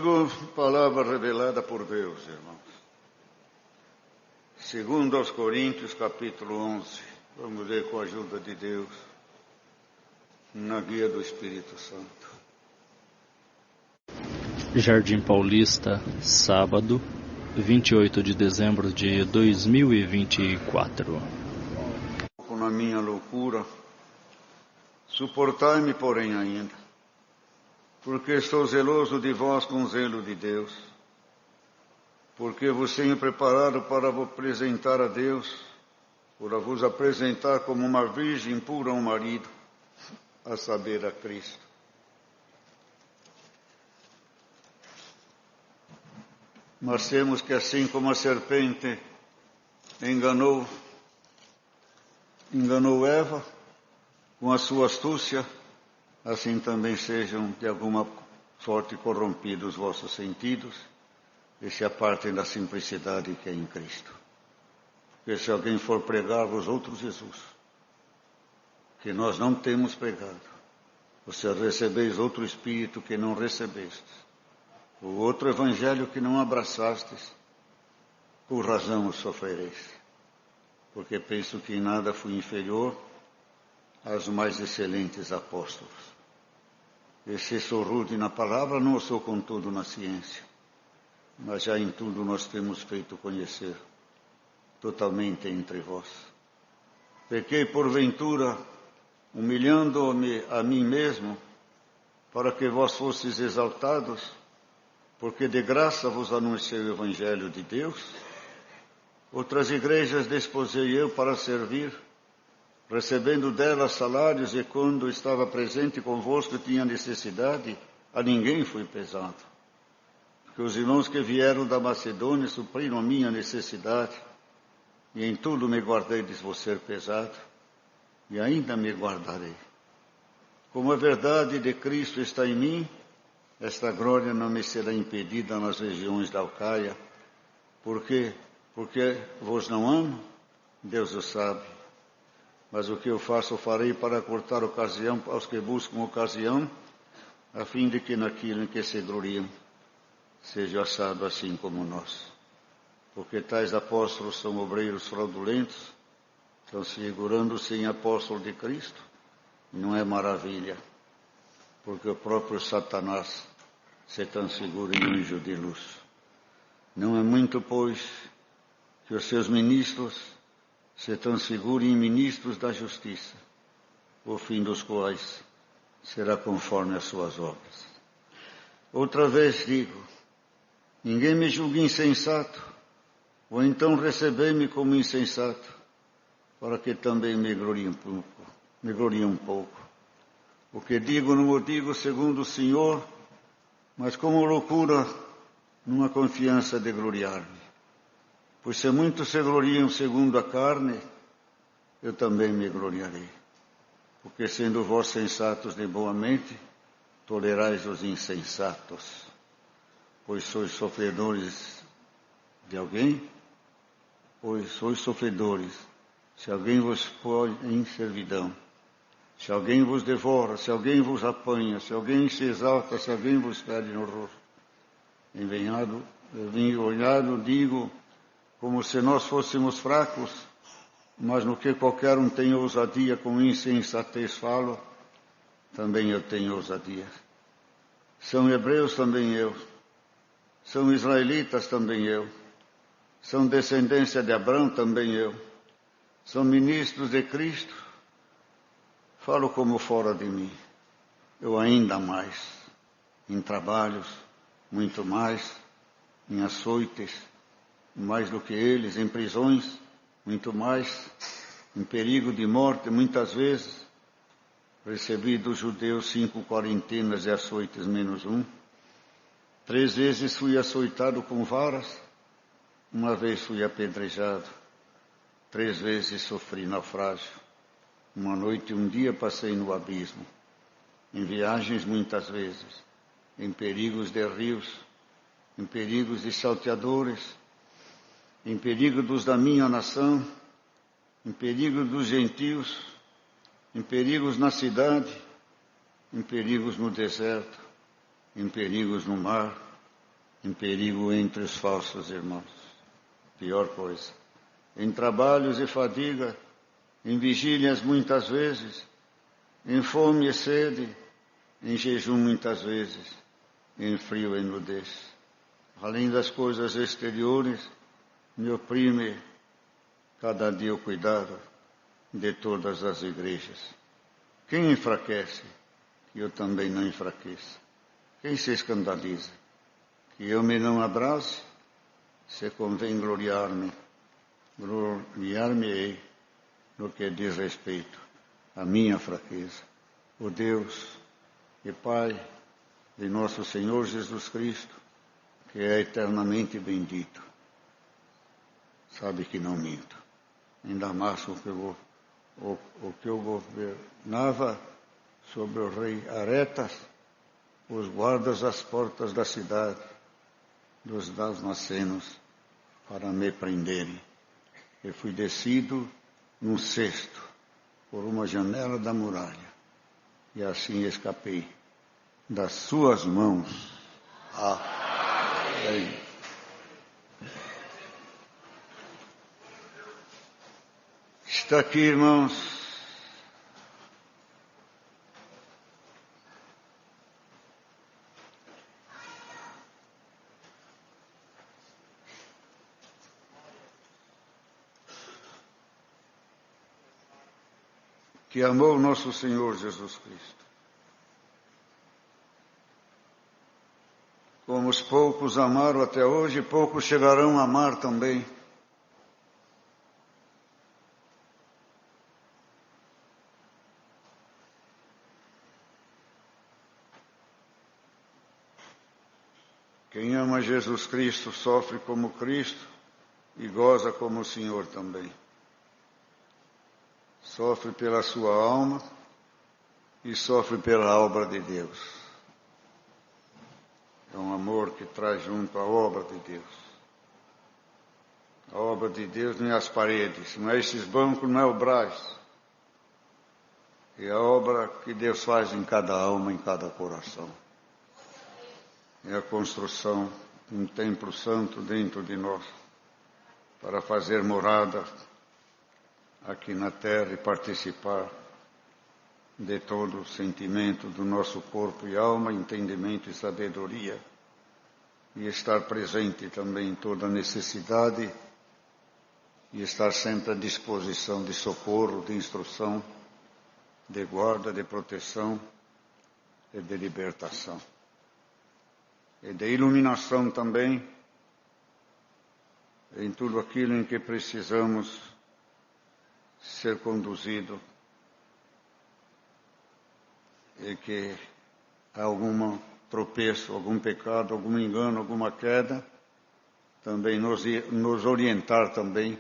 Comigo, palavra revelada por Deus, irmãos. Segundo aos Coríntios, capítulo 11. Vamos ler com a ajuda de Deus, na guia do Espírito Santo. Jardim Paulista, sábado, 28 de dezembro de 2024. Na minha loucura, suportai-me, porém, ainda, porque estou zeloso de vós com zelo de Deus, porque vos tenho preparado para vos apresentar a Deus, para vos apresentar como uma virgem pura a um marido, a saber, a Cristo. Mas temos que, assim como a serpente enganou Eva com a sua astúcia, assim também sejam de alguma sorte corrompidos os vossos sentidos e se apartem da simplicidade que é em Cristo. Porque se alguém for pregar-vos outro Jesus, que nós não temos pregado, vocês recebeis outro Espírito que não recebestes, o outro Evangelho que não abraçastes, por razão o sofrereis. Porque penso que em nada fui inferior aos mais excelentes apóstolos. E se sou rude na palavra, não sou contudo na ciência, mas já em tudo nós temos feito conhecer totalmente entre vós. Pequei porventura, humilhando-me a mim mesmo, para que vós fosseis exaltados, porque de graça vos anunciei o Evangelho de Deus. Outras igrejas desposei eu para servir, recebendo delas salários, e quando estava presente convosco tinha necessidade, a ninguém fui pesado. Porque os irmãos que vieram da Macedônia supriram a minha necessidade, e em tudo me guardei de vos ser pesado, e ainda me guardarei. Como a verdade de Cristo está em mim, esta glória não me será impedida nas regiões da Acaia, porque vos não amo, Deus o sabe. Mas o que eu faço, eu farei para cortar ocasião aos que buscam ocasião, a fim de que naquilo em que se gloriam, seja assado assim como nós. Porque tais apóstolos são obreiros fraudulentos, transfigurando-se em apóstolo de Cristo, e não é maravilha, porque o próprio Satanás se transfigura em anjo de luz. Não é muito, pois, que os seus ministros se transfigurem em ministros da justiça, o fim dos quais será conforme as suas obras. Outra vez digo, ninguém me julgue insensato, ou então recebei-me como insensato, para que também me glorie um pouco. O que digo não o digo segundo o Senhor, mas como loucura, numa confiança de gloriar-me. Pois se muitos se gloriam segundo a carne, eu também me gloriarei. Porque sendo vós sensatos de boa mente, tolerais os insensatos. Pois sois sofredores de alguém? Pois sois sofredores, se alguém vos põe em servidão, se alguém vos devora, se alguém vos apanha, se alguém se exalta, se alguém vos pede no rosto. Envergonhado digo, como se nós fôssemos fracos, mas no que qualquer um tem ousadia, com insensatez falo, também eu tenho ousadia. São hebreus, também eu. São israelitas, também eu. São descendência de Abraão, também eu. São ministros de Cristo, falo como fora de mim. Eu ainda mais, em trabalhos, muito mais, em açoites, mais do que eles, em prisões, muito mais, em perigo de morte, muitas vezes. Recebi dos judeus 5 quarentenas e açoites menos 1. 3 vezes fui açoitado com varas, uma vez fui apedrejado, 3 vezes sofri naufrágio. Uma noite e um dia passei no abismo, em viagens muitas vezes, em perigos de rios, em perigos de salteadores, em perigo dos da minha nação, em perigo dos gentios, em perigos na cidade, em perigos no deserto, em perigos no mar, em perigo entre os falsos irmãos. Pior coisa. Em trabalhos e fadiga, em vigílias muitas vezes, em fome e sede, em jejum muitas vezes, em frio e nudez. Além das coisas exteriores, me oprime cada dia o cuidado de todas as igrejas. Quem enfraquece, que eu também não enfraqueça. Quem se escandaliza, que eu me não abrase, se convém gloriar-me-ei no que diz respeito à minha fraqueza. O Deus e Pai de nosso Senhor Jesus Cristo, que é eternamente bendito, sabe que não minto. Em Damasco, o que eu governava sobre o rei Aretas, os guardas às portas da cidade, dos damascenos, para me prenderem. Eu fui descido num cesto, por uma janela da muralha, e assim escapei das suas mãos. Amém. Está aqui, irmãos, que amou nosso Senhor Jesus Cristo. Como os poucos amaram até hoje, poucos chegarão a amar também. Quem ama Jesus Cristo sofre como Cristo e goza como o Senhor também. Sofre pela sua alma e sofre pela obra de Deus. É um amor que traz junto a obra de Deus. A obra de Deus não é as paredes, não é esses bancos, não é o Brás. É a obra que Deus faz em cada alma, em cada coração. É a construção de um templo santo dentro de nós, para fazer morada aqui na terra e participar de todo o sentimento do nosso corpo e alma, entendimento e sabedoria, e estar presente também em toda necessidade, e estar sempre à disposição de socorro, de instrução, de guarda, de proteção e de libertação. E de iluminação também, em tudo aquilo em que precisamos ser conduzido, e que há algum tropeço, algum pecado, algum engano, alguma queda, também nos orientar também,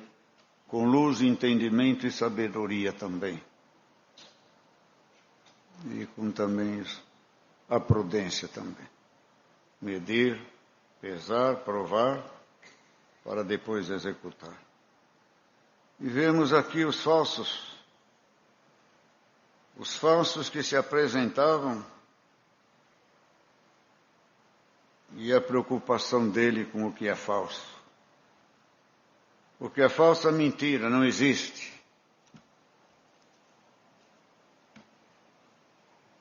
com luz, entendimento e sabedoria também. E com também a prudência também. Medir, pesar, provar, para depois executar. E vemos aqui os falsos que se apresentavam, e a preocupação dele com o que é falso. Porque a falsa mentira não existe.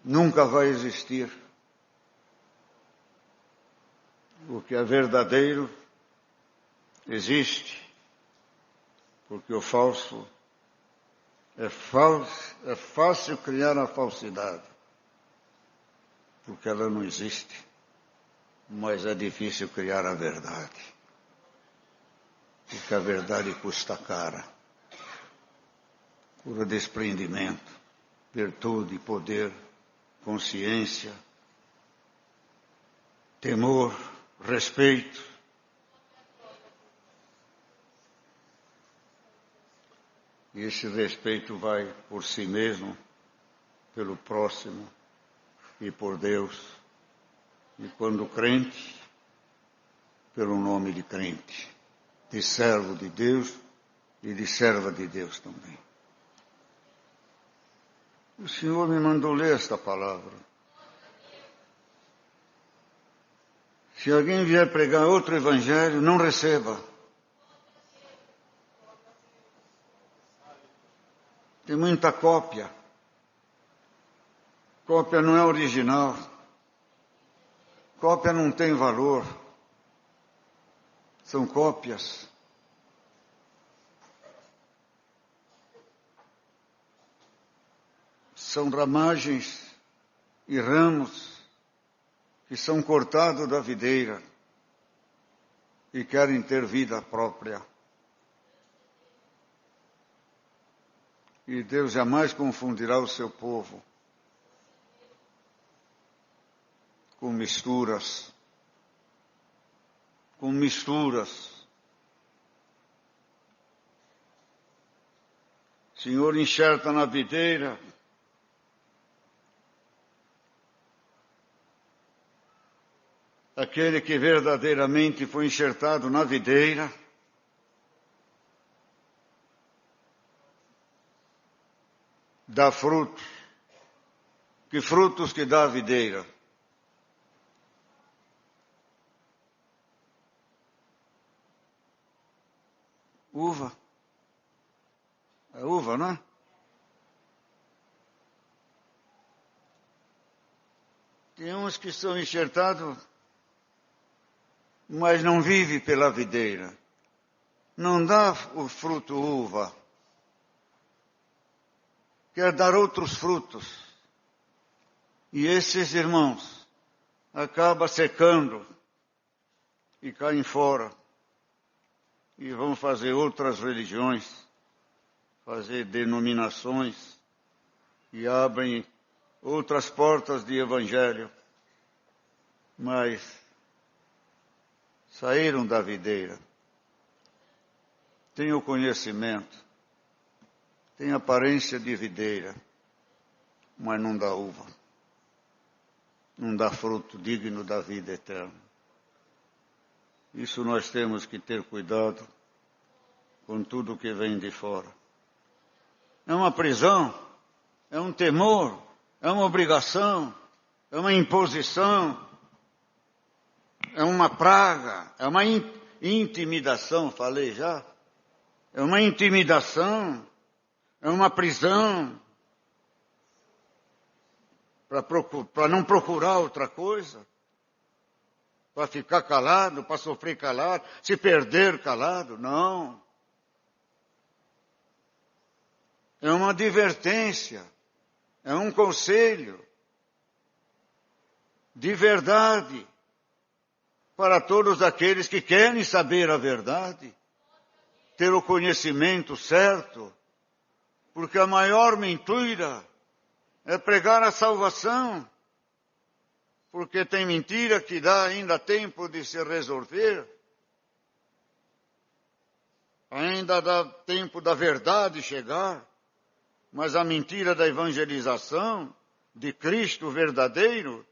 Nunca vai existir. O que é verdadeiro existe. Porque o falso é fácil criar a falsidade, porque ela não existe, mas é difícil criar a verdade, porque a verdade custa cara, cura desprendimento, virtude, poder, consciência, temor, respeito. E esse respeito vai por si mesmo, pelo próximo e por Deus. E quando crente, pelo nome de crente, de servo de Deus e de serva de Deus também. O Senhor me mandou ler esta palavra. Se alguém vier pregar outro evangelho, não receba. Tem muita cópia. Cópia não é original. Cópia não tem valor. São cópias. São ramagens e ramos que são cortados da videira e querem ter vida própria. E Deus jamais confundirá o seu povo com misturas. Com misturas. O Senhor enxerta na videira aquele que verdadeiramente foi enxertado na videira, dá frutos. Que frutos que dá a videira? Uva. É uva, não é? Tem uns que são enxertados, mas não vive pela videira. Não dá o fruto uva. Quer dar outros frutos. E esses irmãos acabam secando e caem fora. E vão fazer outras religiões, fazer denominações e abrem outras portas de evangelho. Mas saíram da videira. Têm o conhecimento, têm aparência de videira, mas não dá uva. Não dá fruto digno da vida eterna. Isso nós temos que ter cuidado com tudo que vem de fora. É uma prisão, é um temor, é uma obrigação, é uma imposição, é uma praga, é uma intimidação, falei já. É uma intimidação, é uma prisão, para não procurar outra coisa, para ficar calado, para sofrer calado, se perder calado, não. É uma advertência, é um conselho de verdade para todos aqueles que querem saber a verdade, ter o conhecimento certo, porque a maior mentira é pregar a salvação, porque tem mentira que dá ainda tempo de se resolver, ainda dá tempo da verdade chegar, mas a mentira da evangelização de Cristo verdadeiro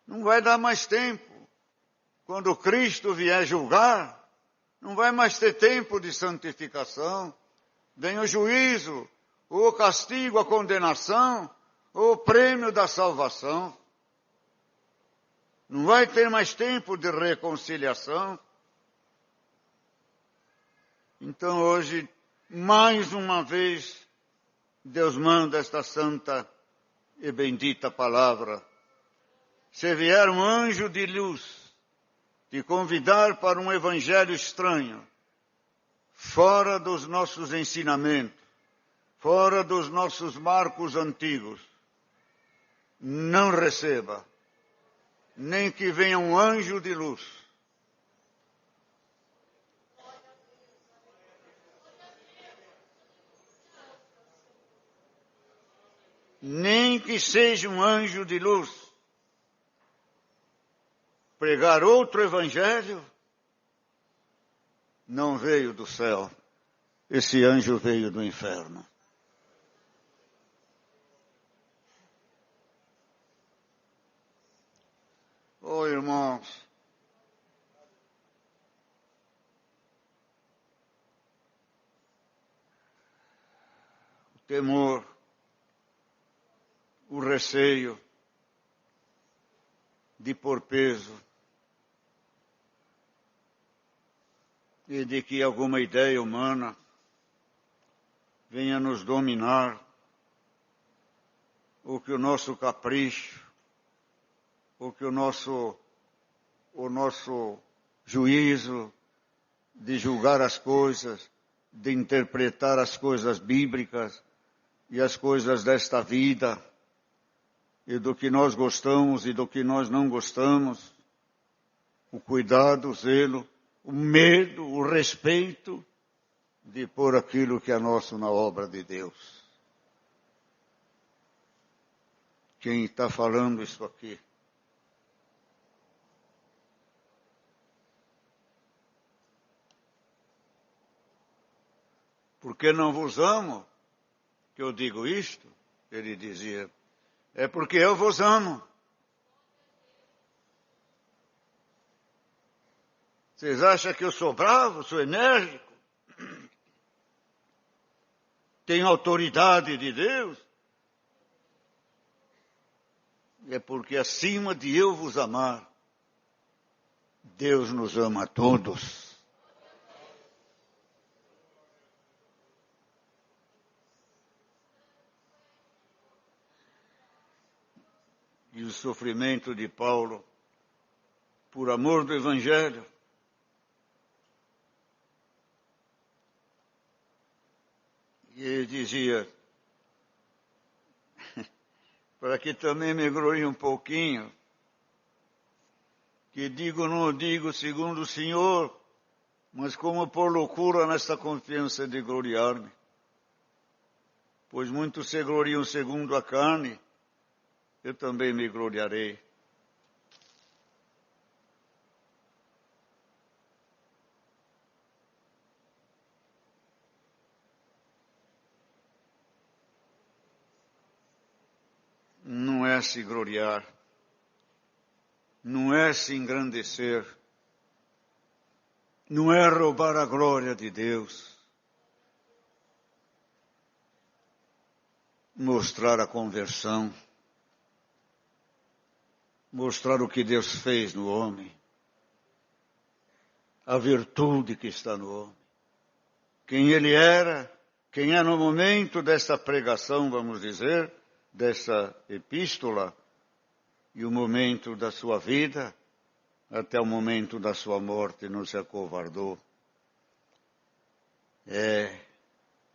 não vai dar mais tempo. Quando Cristo vier julgar, não vai mais ter tempo de santificação. Vem o juízo, ou o castigo, a condenação, ou o prêmio da salvação. Não vai ter mais tempo de reconciliação. Então hoje, mais uma vez, Deus manda esta santa e bendita palavra. Se vier um anjo de luz te convidar para um evangelho estranho, fora dos nossos ensinamentos, fora dos nossos marcos antigos, não receba, nem que venha um anjo de luz. Nem que seja um anjo de luz, pregar outro evangelho, não veio do céu, esse anjo veio do inferno. Oh, irmãos, o temor, o receio de pôr peso e de que alguma ideia humana venha nos dominar, ou que o nosso capricho, ou que o nosso juízo de julgar as coisas, de interpretar as coisas bíblicas e as coisas desta vida, e do que nós gostamos e do que nós não gostamos, o cuidado, o zelo, o medo, o respeito de pôr aquilo que é nosso na obra de Deus. Quem está falando isso aqui? Porque não vos amo, que eu digo isto, ele dizia, é porque eu vos amo. Vocês acham que eu sou bravo, sou enérgico? Tenho autoridade de Deus? É porque acima de eu vos amar, Deus nos ama a todos. E o sofrimento de Paulo, por amor do Evangelho, e ele dizia, para que também me glorie um pouquinho, que digo não digo segundo o Senhor, mas como por loucura nesta confiança de gloriar-me. Pois muitos se gloriam segundo a carne, eu também me gloriarei. Não é se gloriar, não é se engrandecer, não é roubar a glória de Deus, mostrar a conversão, mostrar o que Deus fez no homem, a virtude que está no homem, quem ele era, quem é no momento desta pregação, vamos dizer, dessa epístola, e o momento da sua vida, até o momento da sua morte, não se acovardou. É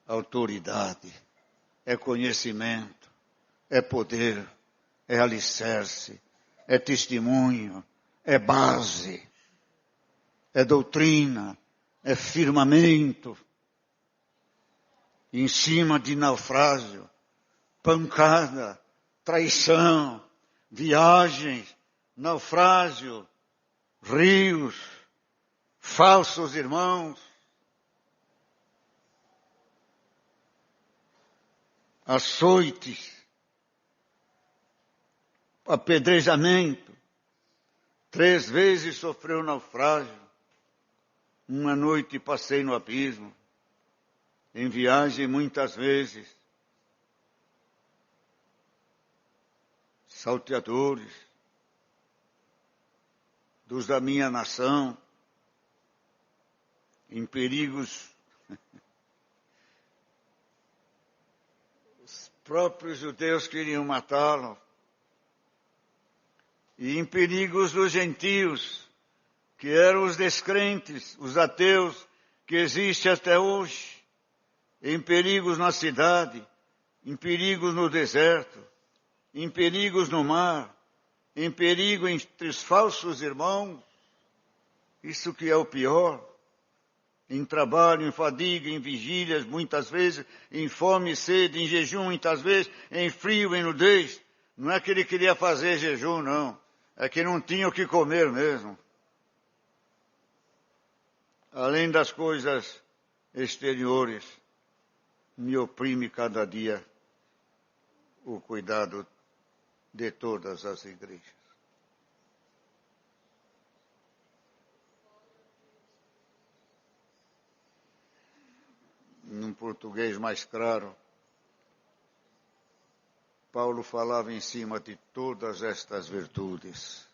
autoridade, é conhecimento, é poder, é alicerce, é testemunho, é base, é doutrina, é firmamento, em cima de naufrágio, pancada, traição, viagens, naufrágio, rios, falsos irmãos, açoites, apedrejamento. 3 vezes sofreu naufrágio. Uma noite passei no abismo. Em viagem muitas vezes. Salteadores, dos da minha nação, em perigos. Os próprios judeus queriam matá-lo. E em perigos dos gentios, que eram os descrentes, os ateus, que existem até hoje. Em perigos na cidade, em perigos no deserto, em perigos no mar, em perigo entre os falsos irmãos, isso que é o pior, em trabalho, em fadiga, em vigílias, muitas vezes, em fome e sede, em jejum, muitas vezes, em frio, em nudez. Não é que ele queria fazer jejum, não, é que não tinha o que comer mesmo. Além das coisas exteriores, me oprime cada dia o cuidado de todas as igrejas. Num português mais claro, Paulo falava em cima de todas estas virtudes,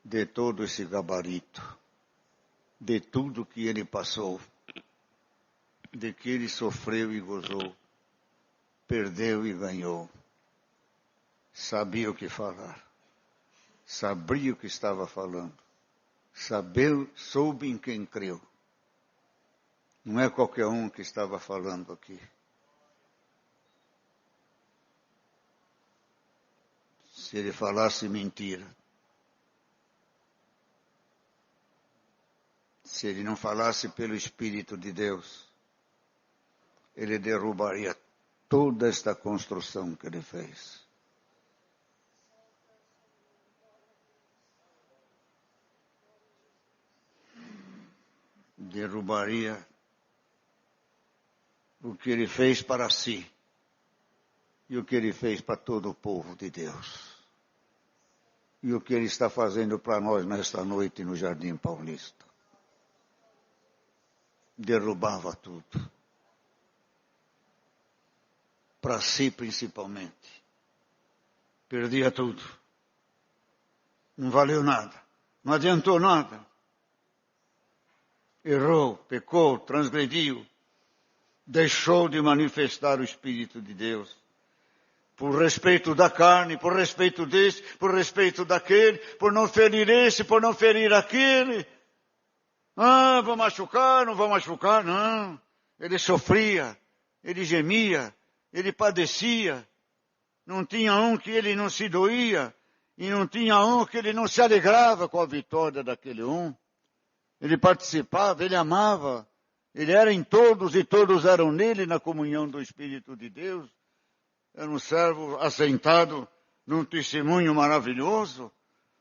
de todo esse gabarito. de tudo que ele passou, de que ele sofreu e gozou, perdeu e ganhou. Sabia o que falar, sabia o que estava falando, soube em quem creu. Não é qualquer um que estava falando aqui. Se ele falasse mentira, se ele não falasse pelo Espírito de Deus, ele derrubaria toda esta construção que ele fez. Derrubaria o que ele fez para si e o que ele fez para todo o povo de Deus. E o que ele está fazendo para nós nesta noite no Jardim Paulista. Derrubava tudo. Para si principalmente. Perdia tudo. Não valeu nada. Não adiantou nada. Errou, pecou, transgrediu. Deixou de manifestar o Espírito de Deus. Por respeito da carne, por respeito desse, por respeito daquele, por não ferir esse, por não ferir aquele. Ah, vou machucar, não vou machucar, não. Ele sofria, ele gemia, ele padecia. Não tinha um que ele não se doía, e não tinha um que ele não se alegrava com a vitória daquele um. Ele participava, ele amava, ele era em todos e todos eram nele na comunhão do Espírito de Deus. Era um servo assentado num testemunho maravilhoso,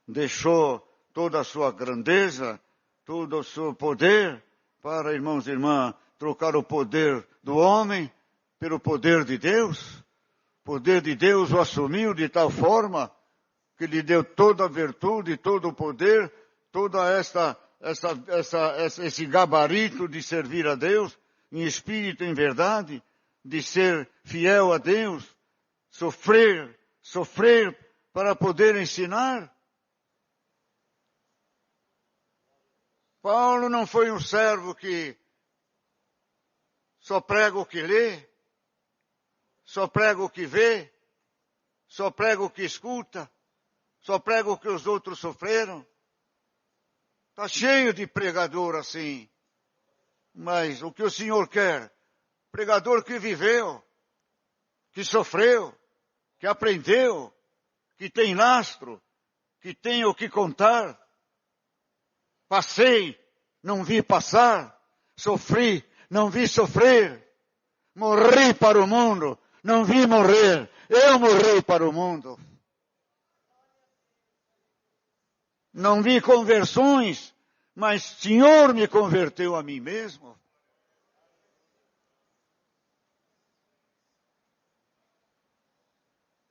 deixou toda a sua grandeza, todo o seu poder para, irmãos e irmãs, trocar o poder do homem pelo poder de Deus. O poder de Deus o assumiu de tal forma que lhe deu toda a virtude, todo o poder, toda esse gabarito de servir a Deus, em espírito e em verdade, de ser fiel a Deus, sofrer para poder ensinar. Paulo não foi um servo que só prega o que lê, só prega o que vê, só prega o que escuta, só prega o que os outros sofreram. Está cheio de pregador assim. Mas o que o Senhor quer? Pregador que viveu, que sofreu, que aprendeu, que tem lastro, que tem o que contar. Passei, não vi passar. Sofri, não vi sofrer. Morri para o mundo, não vi morrer. Eu morri para o mundo. Não vi conversões, mas o Senhor me converteu a mim mesmo.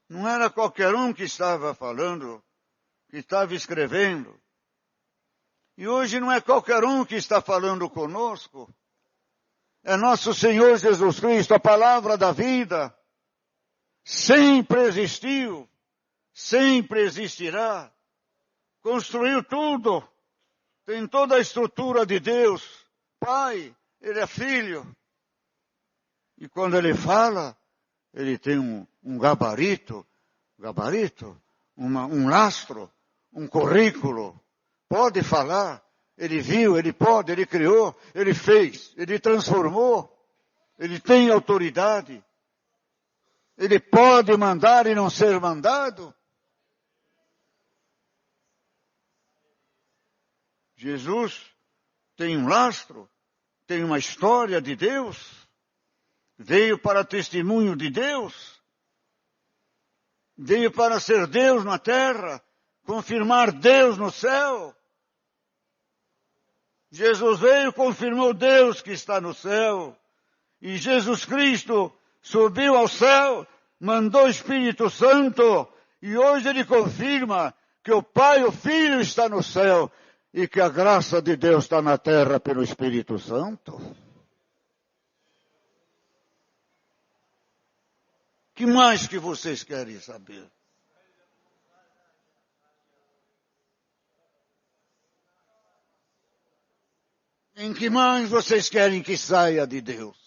Não era qualquer um que estava falando, que estava escrevendo. E hoje não é qualquer um que está falando conosco. É nosso Senhor Jesus Cristo, a palavra da vida. Sempre existiu, sempre existirá. Construiu tudo. Tem toda a estrutura de Deus. Pai, Ele é Filho. E quando Ele fala, Ele tem um gabarito, um lastro, um currículo. Pode falar. Ele viu, Ele pode, Ele criou, Ele fez, Ele transformou. Ele tem autoridade. Ele pode mandar e não ser mandado. Jesus tem um lastro, tem uma história de Deus, veio para testemunho de Deus, veio para ser Deus na terra, confirmar Deus no céu. Jesus veio, confirmou Deus que está no céu, e Jesus Cristo subiu ao céu, mandou o Espírito Santo, e hoje Ele confirma que o Pai e o Filho estão no céu, e que a graça de Deus está na terra pelo Espírito Santo. Que mais que vocês querem saber? Em que mãos vocês querem que saia de Deus?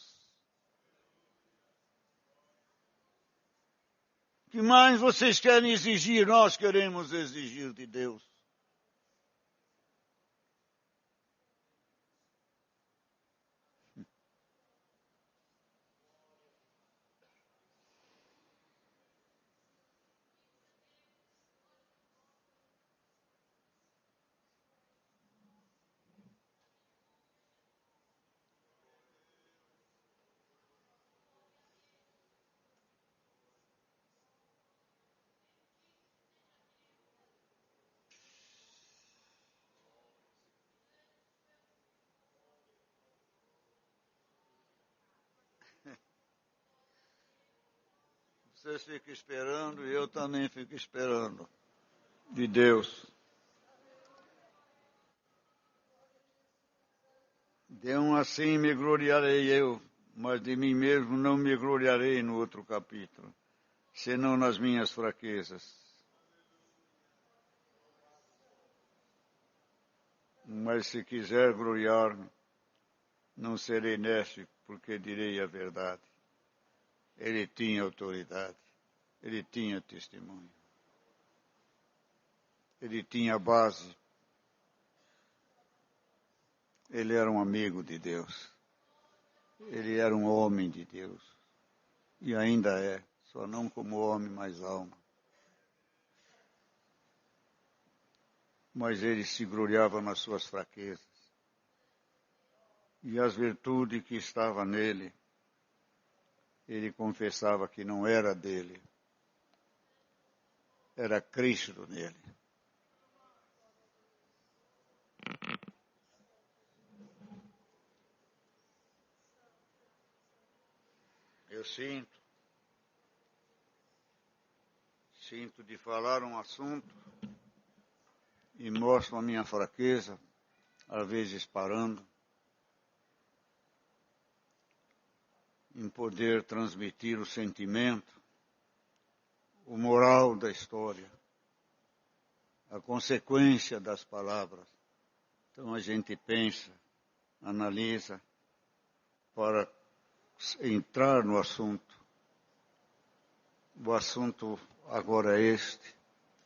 Que mais vocês querem exigir? Nós queremos exigir de Deus. Vocês ficam esperando e eu também fico esperando de Deus. De um assim me gloriarei eu, mas de mim mesmo não me gloriarei no outro capítulo, senão nas minhas fraquezas. Mas se quiser gloriar-me, não serei neste, porque direi a verdade. Ele tinha autoridade, ele tinha testemunho, ele tinha base, ele era um amigo de Deus, ele era um homem de Deus, e ainda é, só não como homem, mas alma. Mas ele se gloriava nas suas fraquezas, e as virtudes que estavam nele, ele confessava que não era dele, era Cristo nele. Eu sinto de falar um assunto e mostro a minha fraqueza, às vezes parando, em poder transmitir o sentimento, o moral da história, a consequência das palavras. Então a gente pensa, analisa, para entrar no assunto. O assunto agora é este,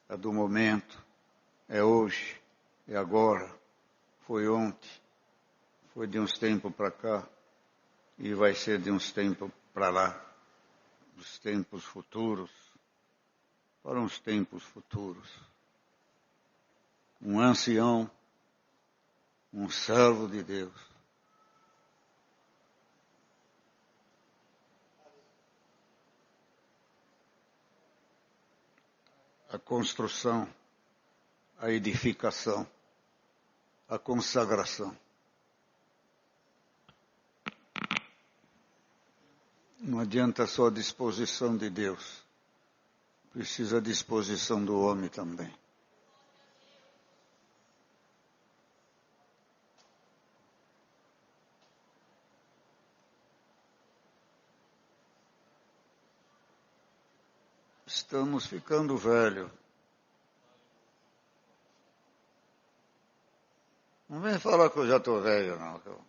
é do momento, é hoje, é agora, foi ontem, foi de uns tempos para cá e vai ser de uns tempos para lá, dos tempos futuros, para uns tempos futuros. Um ancião, um servo de Deus, a construção, a edificação, a consagração. Não adianta só a disposição de Deus, precisa a disposição do homem também. Estamos ficando velhos. Não vem falar que eu já estou velho, não.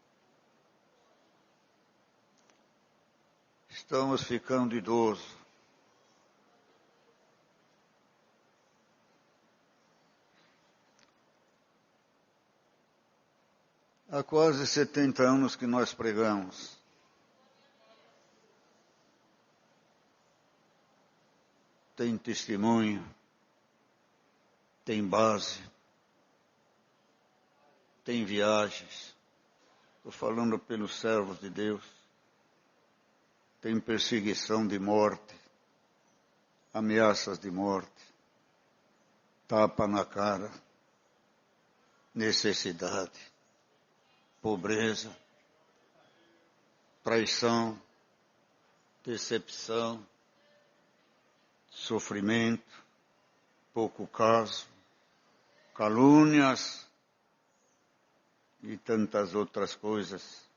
Estamos ficando idosos. Há quase 70 anos que nós pregamos. Tem testemunho, tem base, tem viagens. Estou falando pelos servos de Deus. Tem perseguição de morte, ameaças de morte, tapa na cara, necessidade, pobreza, traição, decepção, sofrimento, pouco caso, calúnias e tantas outras coisas.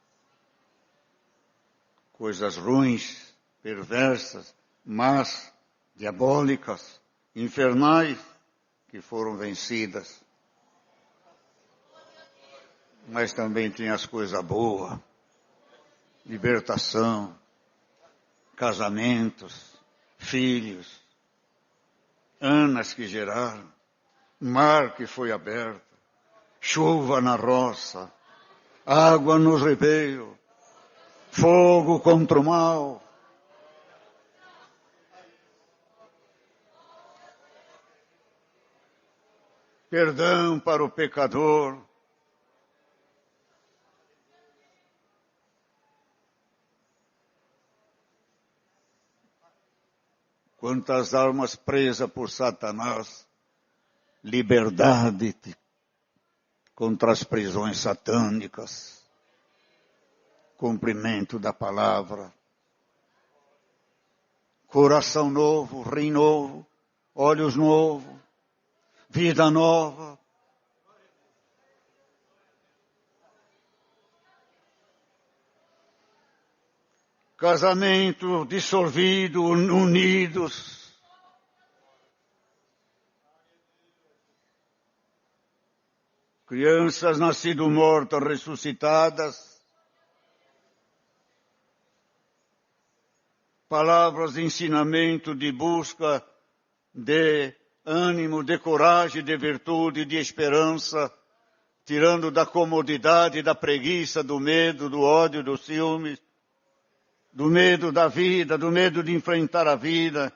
Coisas ruins, perversas, más, diabólicas, infernais, que foram vencidas. mas também tem as coisas boas, libertação, casamentos, filhos, anas que geraram, mar que foi aberto, chuva na roça, água no ribeiro, fogo contra o mal. Perdão para o pecador. Quantas almas presas por Satanás, liberdade contra as prisões satânicas, cumprimento da palavra, coração novo, rim novo, olhos novos, vida nova. Casamento dissolvido, unidos. Crianças nascidas mortas, ressuscitadas. Palavras de ensinamento, de busca, de ânimo, de coragem, de virtude, de esperança, tirando da comodidade, da preguiça, do medo, do ódio, dos ciúmes, do medo da vida, do medo de enfrentar a vida,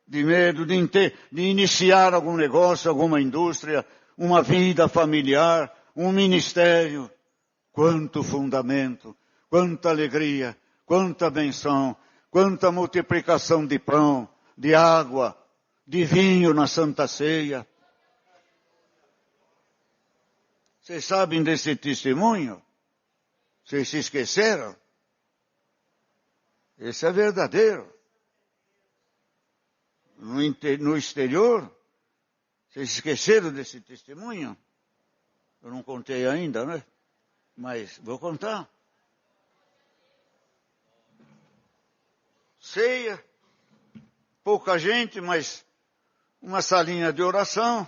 de medo de iniciar algum negócio, alguma indústria, uma vida familiar, um ministério. Quanto fundamento, quanta alegria, quanta benção, quanta multiplicação de pão, de água, de vinho na Santa Ceia. Vocês sabem desse testemunho? Vocês se esqueceram? Esse é verdadeiro. No exterior, vocês esqueceram desse testemunho? Eu não contei ainda, né? Mas vou contar. Ceia, pouca gente, mas uma salinha de oração.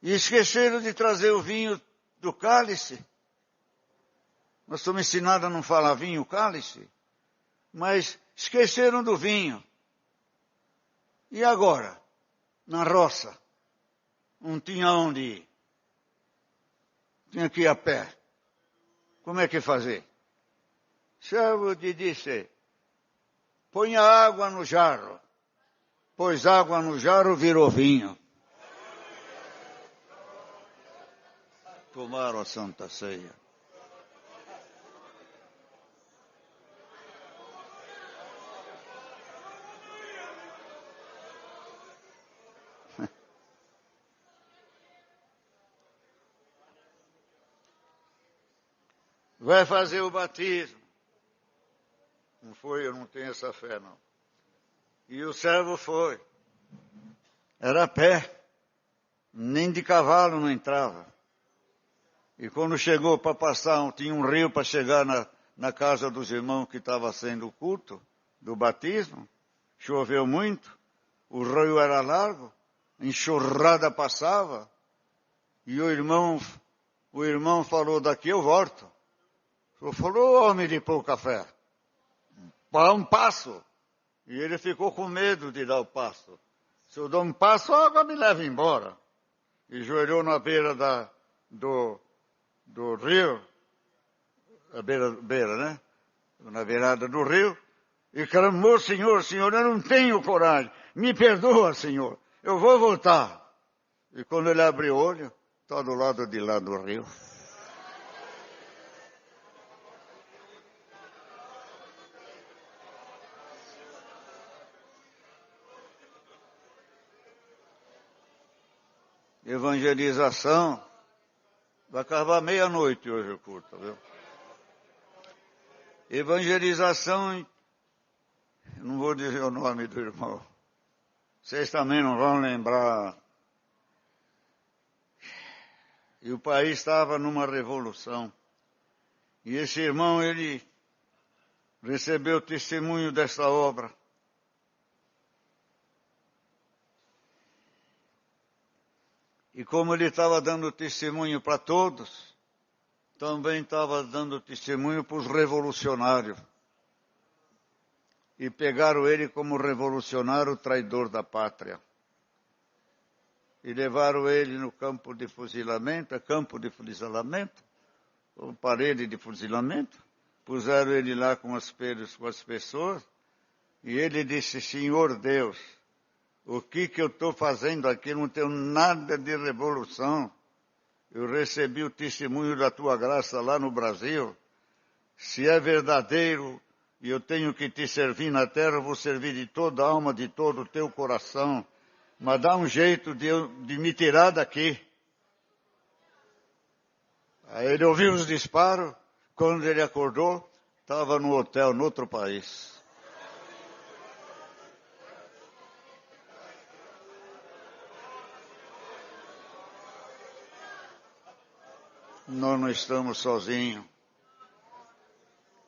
E esqueceram de trazer o vinho do cálice. Nós somos ensinados a não falar vinho, cálice, mas esqueceram do vinho. E agora? Na roça, não tinha onde ir. Tinha que ir a pé. Como é que fazer? Servo de disse, põe a água no jarro. Pôs água no jarro, virou vinho. Tomaram a Santa Ceia. Vai fazer o batismo. Não foi, eu não tenho essa fé, não. E o servo foi. Era a pé. Nem de cavalo não entrava. E quando chegou para passar, tinha um rio para chegar na casa dos irmãos que estava sendo o culto do batismo. Choveu muito. O rio era largo. Enxurrada passava. E o irmão falou, daqui eu volto. Eu falou, homem de pouca fé, dá um passo. E ele ficou com medo de dar o passo. Se eu dou um passo, a água me leva embora. E joelhou na beira do rio, a beira, né? Na beirada do rio, e clamou, Senhor, eu não tenho coragem. Me perdoa, Senhor, eu vou voltar. E quando ele abriu o olho, está do lado de lá do rio. Evangelização, vai acabar meia-noite hoje o culto, viu? Evangelização, não vou dizer o nome do irmão, vocês também não vão lembrar. E o país estava numa revolução. E esse irmão, ele recebeu o testemunho dessa obra. E como ele estava dando testemunho para todos, também estava dando testemunho para os revolucionários. E pegaram ele como revolucionário traidor da pátria. E levaram ele no campo de fuzilamento, ou parede de fuzilamento. Puseram ele lá com as pessoas. E ele disse: Senhor Deus, o que eu estou fazendo aqui? Eu não tenho nada de revolução. Eu recebi o testemunho da tua graça lá no Brasil. Se é verdadeiro e eu tenho que te servir na terra, eu vou servir de toda a alma, de todo o teu coração. Mas dá um jeito de me tirar daqui. Aí ele ouviu os disparos. Quando ele acordou, estava no hotel, no outro país. Nós não estamos sozinhos.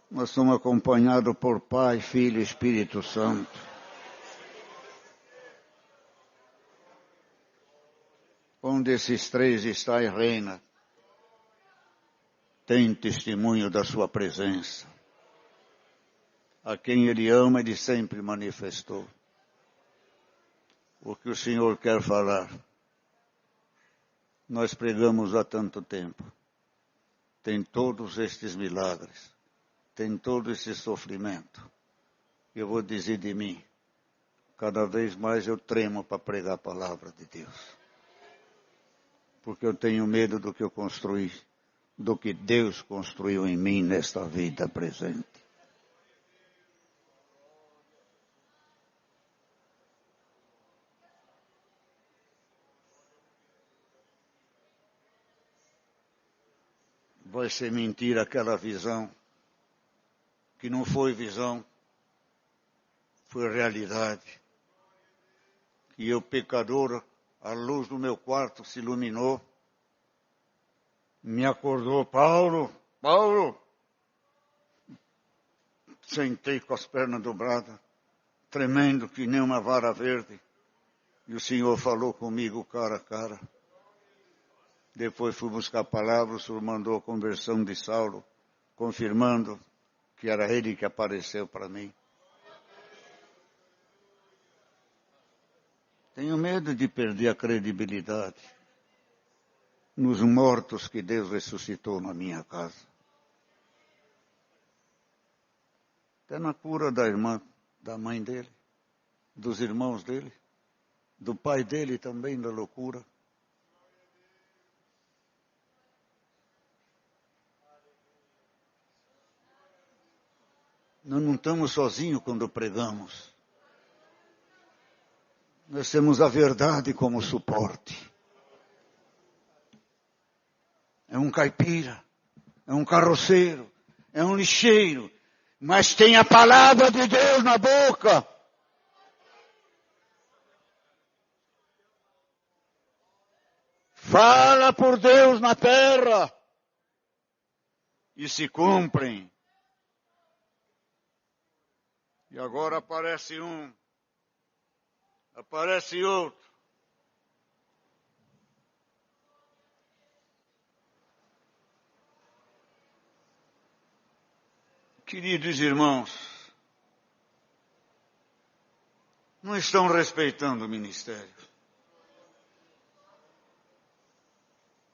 Nós somos acompanhados por Pai, Filho e Espírito Santo. Onde esses três está e reina, tem testemunho da sua presença. A quem ele ama, ele sempre manifestou. O que o Senhor quer falar, nós pregamos há tanto tempo. Tem todos estes milagres, tem todo esse sofrimento. Eu vou dizer de mim, cada vez mais eu tremo para pregar a palavra de Deus. Porque eu tenho medo do que eu construí, do que Deus construiu em mim nesta vida presente. Vai ser mentira aquela visão, que não foi visão, foi realidade. E eu, pecador, a luz do meu quarto se iluminou, me acordou: Paulo, Paulo. Sentei com as pernas dobradas, tremendo que nem uma vara verde. E o Senhor falou comigo cara a cara. Depois fui buscar a palavra, o Senhor mandou a conversão de Saulo, confirmando que era ele que apareceu para mim. Tenho medo de perder a credibilidade nos mortos que Deus ressuscitou na minha casa. Até na cura da irmã, da mãe dele, dos irmãos dele, do pai dele também, da loucura. Nós não estamos sozinhos quando pregamos. Nós temos a verdade como suporte. É um caipira, é um carroceiro, é um lixeiro, mas tem a palavra de Deus na boca. Fala por Deus na terra e se cumprem. E agora aparece um, aparece outro. Queridos irmãos, não estão respeitando o ministério.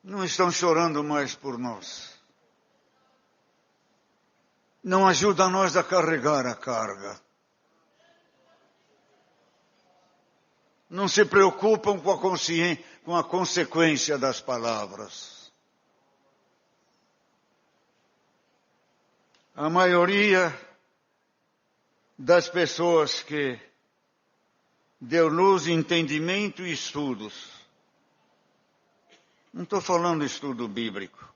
Não estão chorando mais por nós. Não ajudam nós a carregar a carga. Não se preocupam com a consequência das palavras. A maioria das pessoas que deu luz, entendimento e estudos, não estou falando estudo bíblico,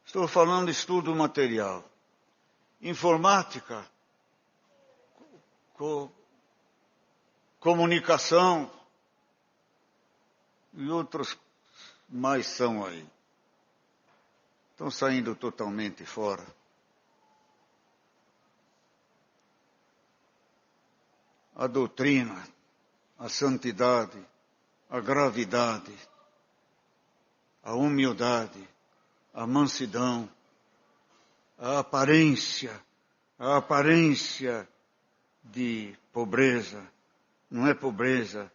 estou falando estudo material, informática, comunicação e outros mais são aí. Estão saindo totalmente fora. A doutrina, a santidade, a gravidade, a humildade, a mansidão, a aparência de pobreza. Não é pobreza,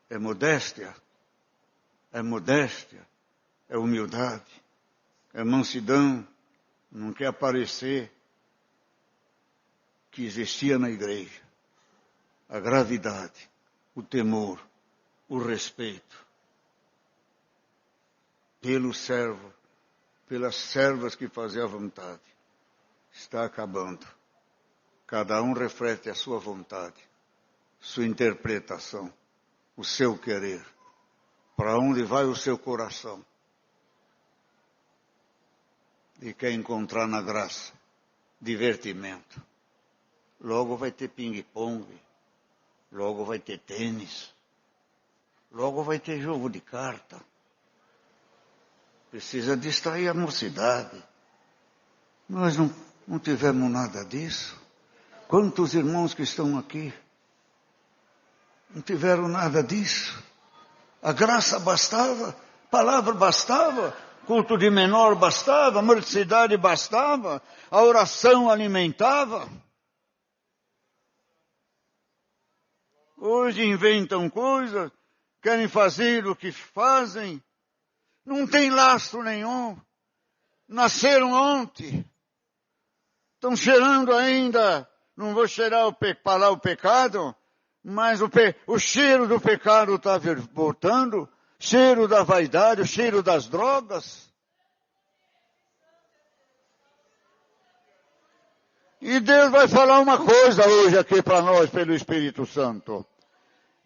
é modéstia, é humildade, é mansidão. Não quer aparecer que existia na igreja a gravidade, o temor, o respeito pelo servo, pelas servas que faziam a vontade. Está acabando. Cada um reflete a sua vontade, sua interpretação, o seu querer. Para onde vai o seu coração? E quer encontrar na graça divertimento. Logo vai ter ping-pong, logo vai ter tênis, logo vai ter jogo de carta. Precisa distrair a mocidade. Nós não tivemos nada disso. Quantos irmãos que estão aqui não tiveram nada disso? A graça bastava, a palavra bastava, culto de menor bastava, a morticidade bastava, a oração alimentava. Hoje inventam coisas, querem fazer o que fazem, não tem lastro nenhum. Nasceram ontem, estão cheirando ainda, não vou falar o pecado, mas o cheiro do pecado está voltando, cheiro da vaidade, o cheiro das drogas. E Deus vai falar uma coisa hoje aqui para nós, pelo Espírito Santo.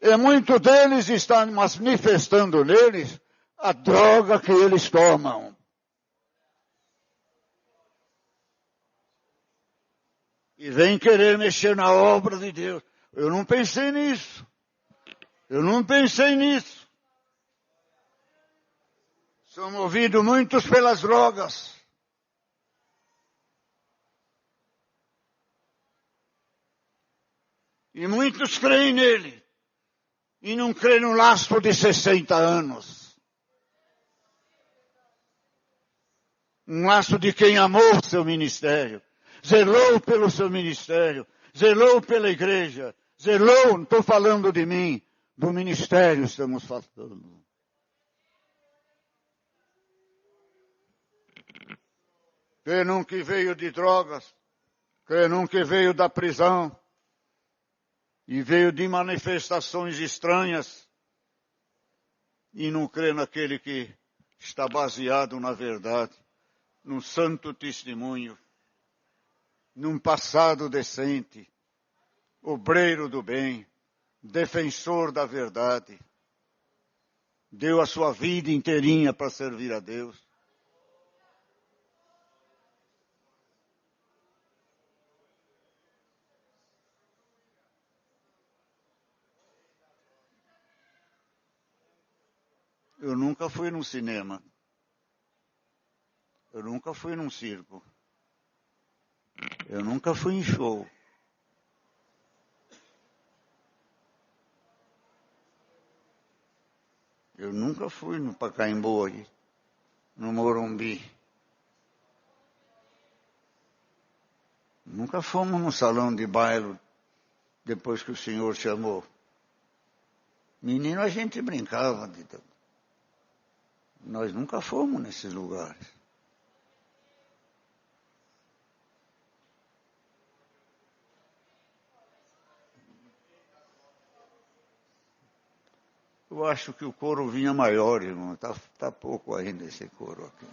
E muito deles está manifestando neles a droga que eles tomam. E vem querer mexer na obra de Deus. Eu não pensei nisso. São movidos muitos pelas drogas. E muitos creem nele. E não creem no lastro de 60 anos. Um laço de quem amou seu ministério. Zelou pelo seu ministério. Zelou pela igreja. Zelou, não estou falando de mim. Do ministério estamos falando. Crê num que veio de drogas. Crê num que veio da prisão. E veio de manifestações estranhas. E não crê naquele que está baseado na verdade. Num santo testemunho. Num passado decente. Obreiro do bem. Defensor da verdade. Deu a sua vida inteirinha para servir a Deus. Eu nunca fui num cinema. Eu nunca fui num circo. Eu nunca fui em show. Eu nunca fui no Pacaembu aí, no Morumbi. Nunca fomos no salão de baile depois que o Senhor chamou. Menino, a gente brincava. Nós nunca fomos nesses lugares. Eu acho que o coro vinha maior, irmão. Tá pouco ainda esse coro aqui.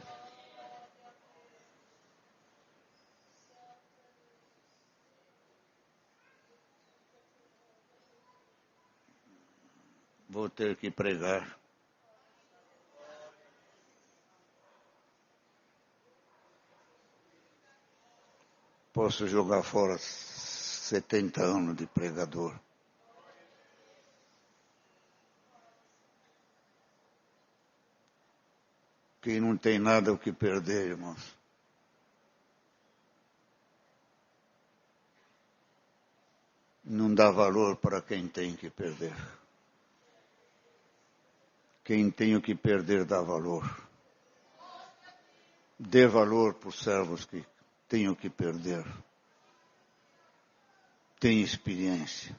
Vou ter que pregar. Posso jogar fora 70 anos de pregador. Quem não tem nada o que perder, irmãos. Não dá valor para quem tem que perder. Quem tem o que perder dá valor. Dê valor para os servos que tenho que perder. Tem experiência.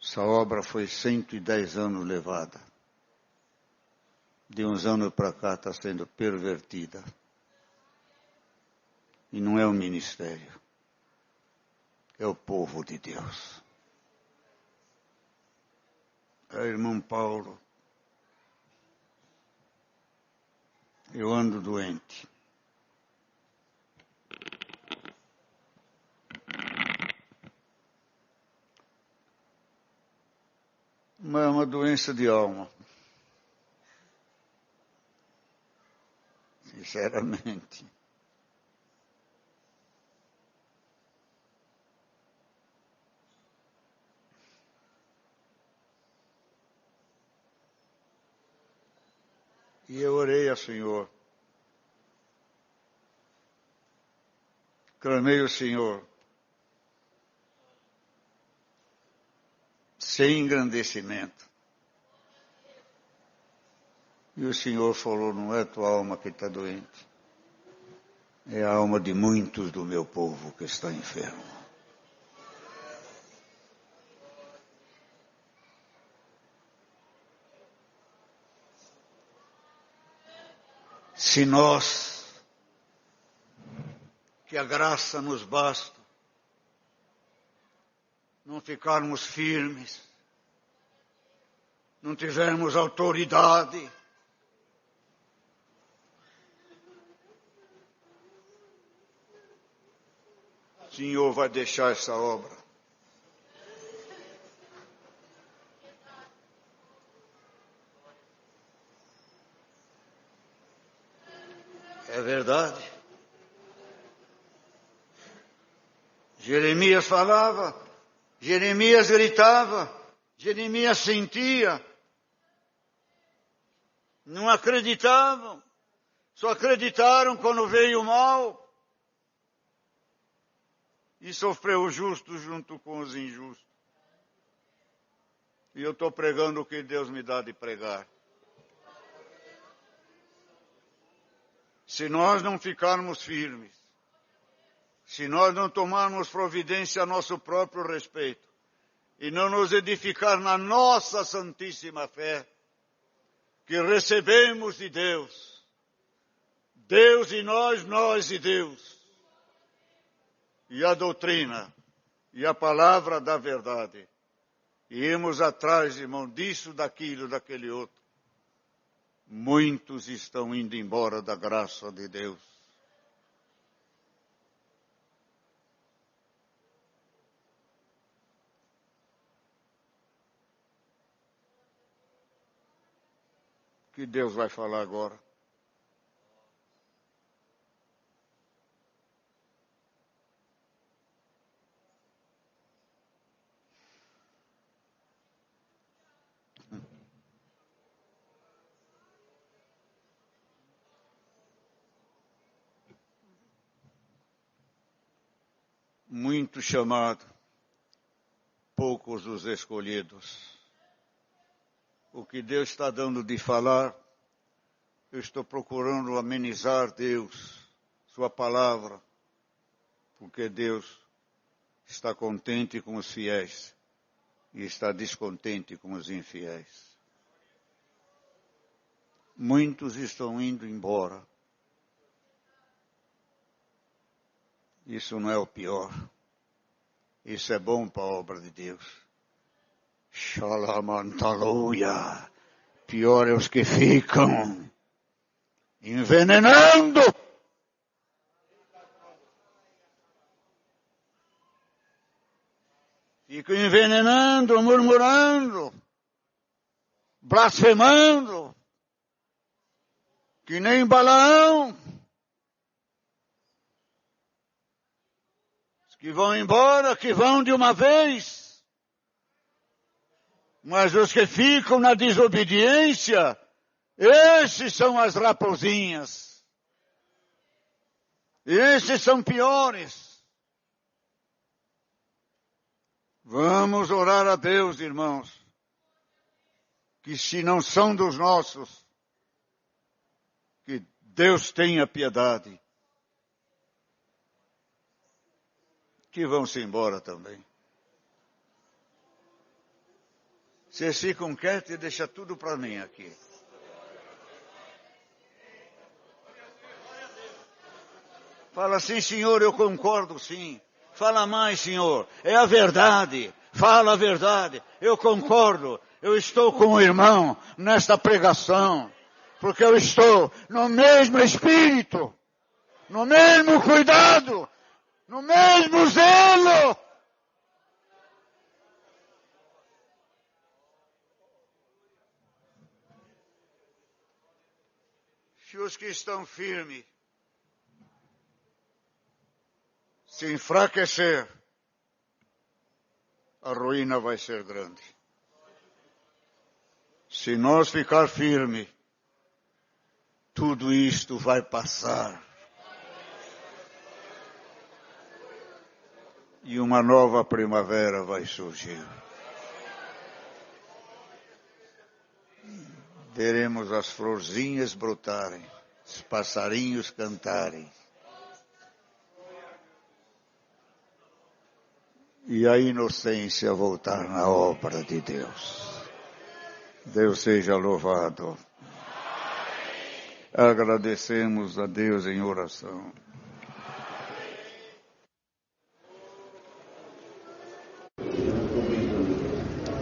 Essa obra foi 110 anos levada. De uns anos para cá está sendo pervertida. E não é o ministério. É o povo de Deus. Irmão Paulo, eu ando doente. Mas é uma doença de alma. Sinceramente. E eu orei ao Senhor. Clamei ao Senhor. Sem engrandecimento. E o Senhor falou, não é a tua alma que está doente. É a alma de muitos do meu povo que está enfermo. Se nós, que a graça nos basta, não ficarmos firmes, não tivermos autoridade, o Senhor vai deixar essa obra. É verdade. Jeremias falava, Jeremias gritava, Jeremias sentia. Não acreditavam. Só acreditaram quando veio o mal. E sofreu o justo junto com os injustos. E eu estou pregando o que Deus me dá de pregar. Se nós não ficarmos firmes, se nós não tomarmos providência a nosso próprio respeito, e não nos edificar na nossa santíssima fé, que recebemos de Deus, Deus e nós, nós e Deus, e a doutrina, e a palavra da verdade, e irmos atrás, irmão, disso, daquilo, daquele outro, muitos estão indo embora da graça de Deus. O que Deus vai falar agora? Muito chamado, poucos os escolhidos. O que Deus está dando de falar, eu estou procurando amenizar Deus, sua palavra, porque Deus está contente com os fiéis e está descontente com os infiéis. Muitos estão indo embora. Isso não é o pior. Isso é bom para a obra de Deus. Shalamantaluia. Pior é os que ficam envenenando. Ficam envenenando, murmurando, blasfemando, que nem Balaão. Que vão embora, que vão de uma vez. Mas os que ficam na desobediência, esses são as raposinhas. Esses são piores. Vamos orar a Deus, irmãos, que se não são dos nossos, Deus tenha piedade, que vão-se embora também. Vocês ficam quietos e deixam tudo para mim aqui. Fala assim, Senhor, eu concordo sim. Fala mais, Senhor, é a verdade. Fala a verdade, eu concordo. Eu estou com o irmão nesta pregação, porque eu estou no mesmo espírito, no mesmo cuidado, no mesmo zelo. Se os que estão firmes se enfraquecer, a ruína vai ser grande. Se nós ficar firme, tudo isto vai passar. E uma nova primavera vai surgir. Veremos as florzinhas brotarem, os passarinhos cantarem. E a inocência voltar na obra de Deus. Deus seja louvado. Agradecemos a Deus em oração.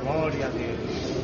Glória a Deus.